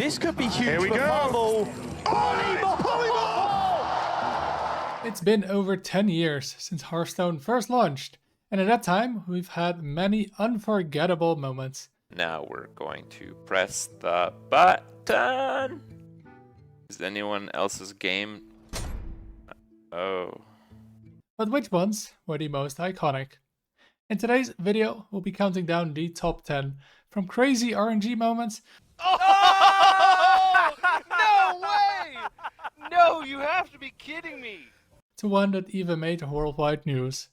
This could be huge Here we for go. Pavel. It's been over 10 years since Hearthstone first launched, and at that time we've had many unforgettable moments. Now we're going to press the button. Is anyone else's game? Oh. But which ones were the most iconic? In today's video, we'll be counting down the top 10, from crazy RNG moments Oh! No way! No, you have to be kidding me! to one that even made worldwide news.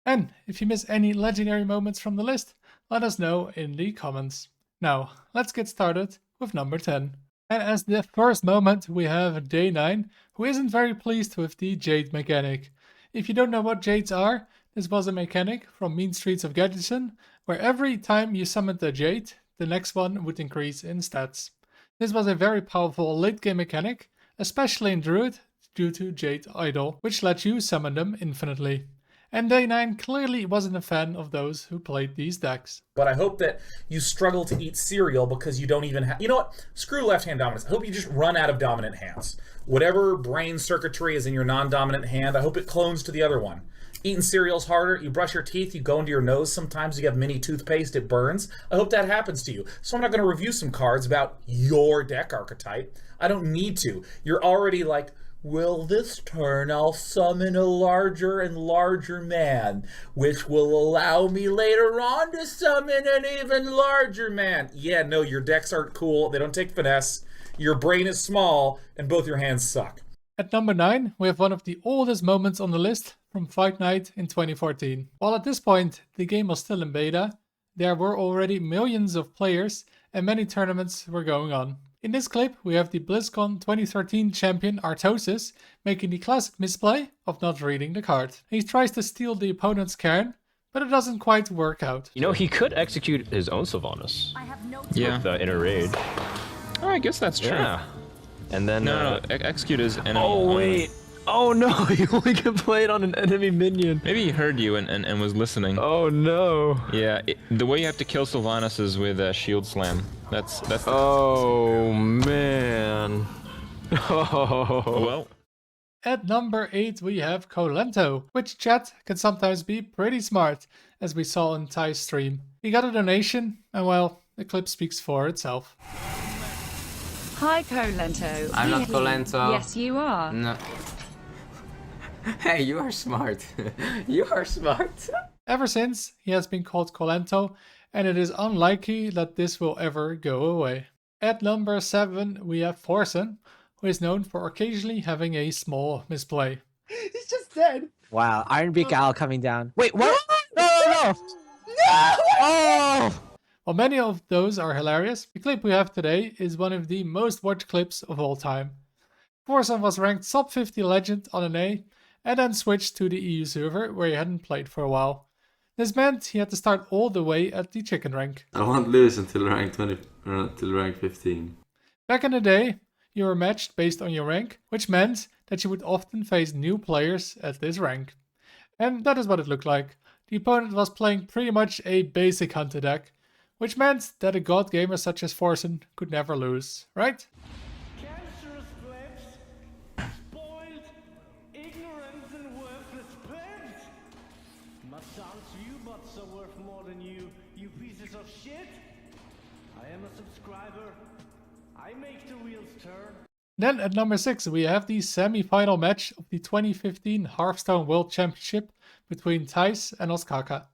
And if you miss any legendary moments from the list, let us know in the comments. Now, let's get started with number 10. And as the first moment, we have Day 9, who isn't very pleased with the Jade mechanic. If you don't know what Jades are, this was a mechanic from Mean Streets of Gadgetzan, where every time you summoned a Jade, the next one would increase in stats. This was a very powerful late game mechanic, especially in Druid, due to Jade Idol, which let you summon them infinitely. And Day 9 clearly wasn't a fan of those who played these decks. But I hope that you struggle to eat cereal because you don't even have... You know what? Screw left-hand dominance. I hope you just run out of dominant hands. Whatever brain circuitry is in your non-dominant hand, I hope it clones to the other one. Eating cereal's harder. You brush your teeth, you go into your nose. Sometimes you have mini toothpaste, it burns. I hope that happens to you. So I'm not going to review some cards about your deck archetype. I don't need to. You're already like... Well, this turn I'll summon a larger and larger man, which will allow me later on to summon an even larger man. Yeah, no, your decks aren't cool. They don't take finesse. Your brain is small, and both your hands suck. At number 9, we have one of the oldest moments on the list from Fight Night in 2014. While at this point, the game was still in beta, there were already millions of players and many tournaments were going on. In this clip, we have the BlitzCon 2013 champion Artosis making the classic misplay of not reading the card. He tries to steal the opponent's Cairn, but it doesn't quite work out. You know, he could execute his own Sylvanas. With the inner raid. Oh, I guess that's true. Yeah. And then... No, execute his enemy. Oh, wait. Oh, no. He only can play it on an enemy minion. Maybe he heard you and was listening. Oh, no. Yeah, the way you have to kill Sylvanas is with a shield slam. That's Oh, man. Oh. Well. At number 8, we have Colento, which chat can sometimes be pretty smart, as we saw on Ty's stream. He got a donation, and well, the clip speaks for itself. Hi, Colento. I'm not Colento. Yes, you are. No. Hey, you are smart. You are smart. Ever since, he has been called Colento, and it is unlikely that this will ever go away. At number 7, we have Forsen, who is known for occasionally having a small misplay. He's just dead. Wow, Iron Beak Owl coming down. Wait, what? No! No! Oh! While many of those are hilarious, the clip we have today is one of the most watched clips of all time. Forsen was ranked sub 50 legend on NA, and then switched to the EU server where he hadn't played for a while. This meant he had to start all the way at the chicken rank. I won't lose until rank 20, or until rank 15. Back in the day, you were matched based on your rank, which meant that you would often face new players at this rank. And that is what it looked like. The opponent was playing pretty much a basic hunter deck, which meant that a god gamer such as Forsen could never lose, right? Cancerous plebs, spoiled, ignorant and worthless plebs. Must sound to you, but so worth more than you, you pieces of shit. I am a subscriber. I make the wheels turn. Then at number 6 we have the semi-final match of the 2015 Hearthstone World Championship between Thijs and Oskaka.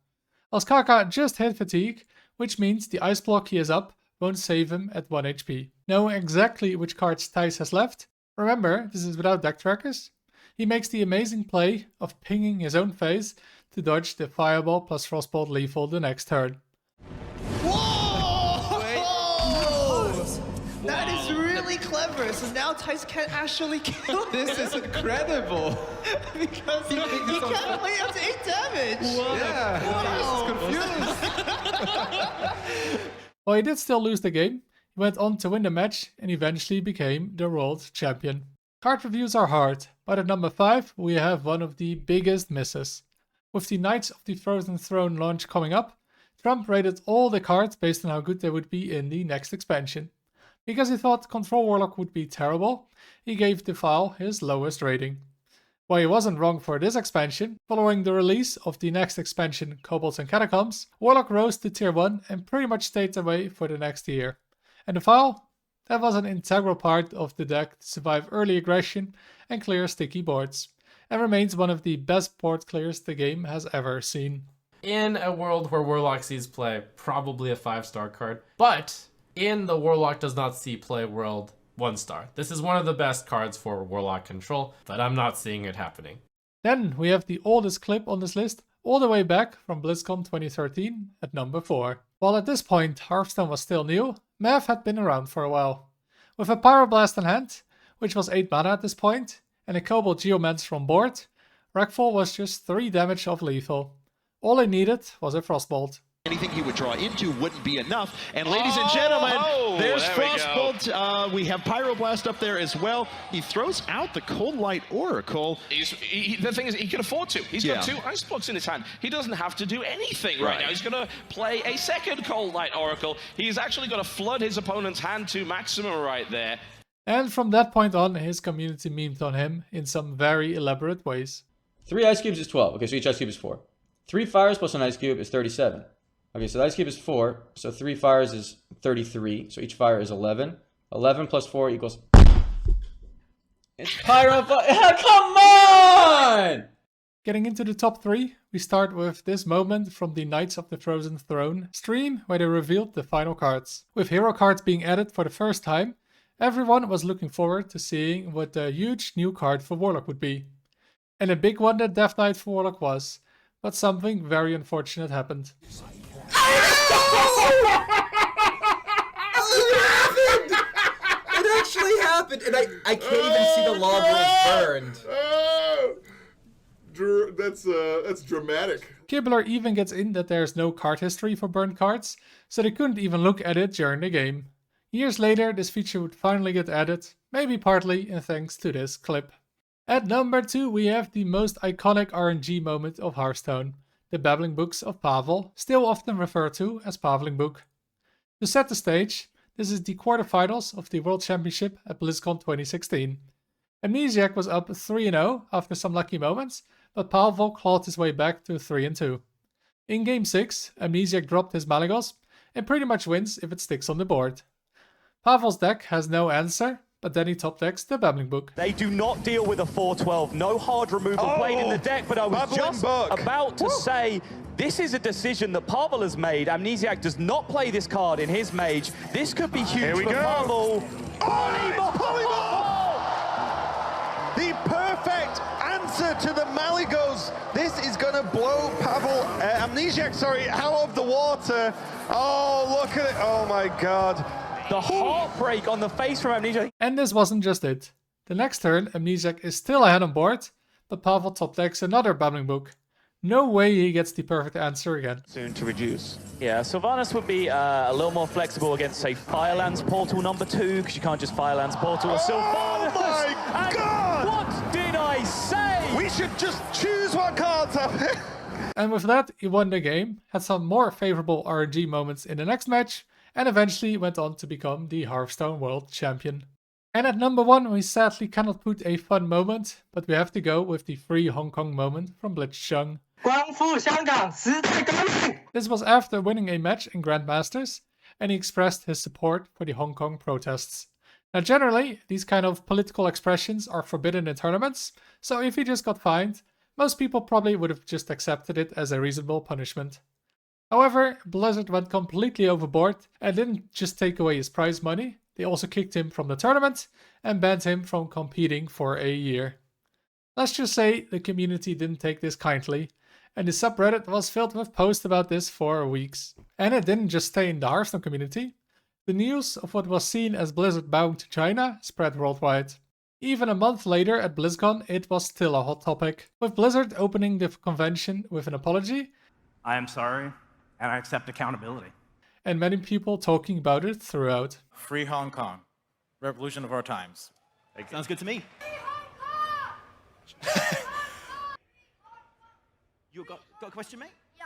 Oskaka just hit fatigue, which means the ice block he is up won't save him at 1 HP. Knowing exactly which cards Thijs has left, remember this is without deck trackers, he makes the amazing play of pinging his own face to dodge the Fireball plus Frostbolt lethal the next turn. Whoa! That is really clever. So now Tyson can't actually kill. This is incredible. Because he can't play up to 8 damage. What? Yeah. Confused. While he did still lose the game, he went on to win the match and eventually became the world champion. Card reviews are hard, but at number 5 we have one of the biggest misses. With the Knights of the Frozen Throne launch coming up, Trump rated all the cards based on how good they would be in the next expansion. Because he thought Control Warlock would be terrible, he gave the file his lowest rating. While he wasn't wrong for this expansion, following the release of the next expansion, Kobolds and Catacombs, Warlock rose to tier 1 and pretty much stayed away for the next year. And the file? That was an integral part of the deck to survive early aggression and clear sticky boards, and remains one of the best board clears the game has ever seen. In a world where Warlock sees play, probably a 5-star card, but in the Warlock does not see play world, 1-star. This is one of the best cards for Warlock control, but I'm not seeing it happening. Then we have the oldest clip on this list, all the way back from BlizzCon 2013 at number 4. While at this point Hearthstone was still new, Mav had been around for a while. With a Pyroblast in hand, which was 8 mana at this point, and a Kobold Geomancer on board, Wreckfall was just 3 damage of lethal. All he needed was a Frostbolt. Anything he would draw into wouldn't be enough. And ladies and gentlemen, there's Frostbolt. We have Pyroblast up there as well. He throws out the Cold Light Oracle. The thing is, he can afford to. He's got 2 Ice Blocks in his hand. He doesn't have to do anything right now. He's going to play a second Cold Light Oracle. He's actually going to flood his opponent's hand to maximum right there. And from that point on, his community memed on him in some very elaborate ways. 3 Ice Cubes is 12. Okay, so each Ice Cube is 4. 3 Fires plus an Ice Cube is 37. Okay, so the Ice Cube is 4, so 3 Fires is 33, so each Fire is 11. 11 plus 4 equals... It's Pyro... Come on! Getting into the top 3, we start with this moment from the Knights of the Frozen Throne stream, where they revealed the final cards. With hero cards being added for the first time, everyone was looking forward to seeing what the huge new card for Warlock would be. And a big one that Death Knight for Warlock was, but something very unfortunate happened. It actually happened, and I can't even see the log rolls burned. That's dramatic. Kibler even gets in that there's no card history for burned cards, so they couldn't even look at it during the game. Years later, this feature would finally get added, maybe partly in thanks to this clip. At number 2, we have the most iconic RNG moment of Hearthstone. The Babbling Books of Pavel, still often referred to as Paveling Book. To set the stage, this is the quarterfinals of the World Championship at BlizzCon 2016. Amnesiac was up 3-0 after some lucky moments, but Pavel clawed his way back to 3-2. In Game 6, Amnesiac dropped his Malygos and pretty much wins if it sticks on the board. Pavel's deck has no answer, but then he top decks the Babbling Book. They do not deal with a 4-12, no hard removal played in the deck, but I was just about to say, this is a decision that Pavel has made. Amnesiac does not play this card in his mage. This could be huge for Pavel. The perfect answer to the Malygos. This is going to blow Pavel, Amnesiac, out of the water. Oh, look at it. Oh my God. The heartbreak on the face from Amnesiac. And this wasn't just it. The next turn, Amnesiac is still ahead on board, but Pavel top decks another Babbling Book. No way he gets the perfect answer again. Soon to reduce. Yeah, Sylvanas would be a little more flexible against, say, Firelands Portal number 2, because you can't just Firelands Portal or Sylvanas. Oh my God! What did I say? We should just choose what cards up. And with that, he won the game, had some more favorable RNG moments in the next match, and eventually went on to become the Hearthstone World Champion. And at number 1, we sadly cannot put a fun moment, but we have to go with the free Hong Kong moment from blitzchung. This was after winning a match in Grandmasters, and he expressed his support for the Hong Kong protests. Now generally, these kind of political expressions are forbidden in tournaments, so if he just got fined, most people probably would have just accepted it as a reasonable punishment. However, Blizzard went completely overboard and didn't just take away his prize money, they also kicked him from the tournament and banned him from competing for a year. Let's just say the community didn't take this kindly, and the subreddit was filled with posts about this for weeks. And it didn't just stay in the Hearthstone community. The news of what was seen as Blizzard bowing to China spread worldwide. Even a month later at BlizzCon, it was still a hot topic, with Blizzard opening the convention with an apology. I am sorry, and I accept accountability. And many people talking about it throughout. Free Hong Kong. Revolution of our times. Sounds good to me. You got a question, mate? Yeah.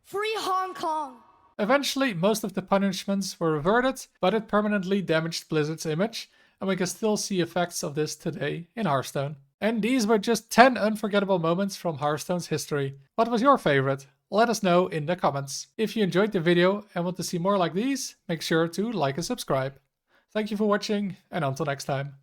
Free Hong Kong. Eventually, most of the punishments were reverted, but it permanently damaged Blizzard's image, and we can still see effects of this today in Hearthstone. And these were just 10 unforgettable moments from Hearthstone's history. What was your favorite? Let us know in the comments. If you enjoyed the video and want to see more like these, make sure to like and subscribe. Thank you for watching, and until next time.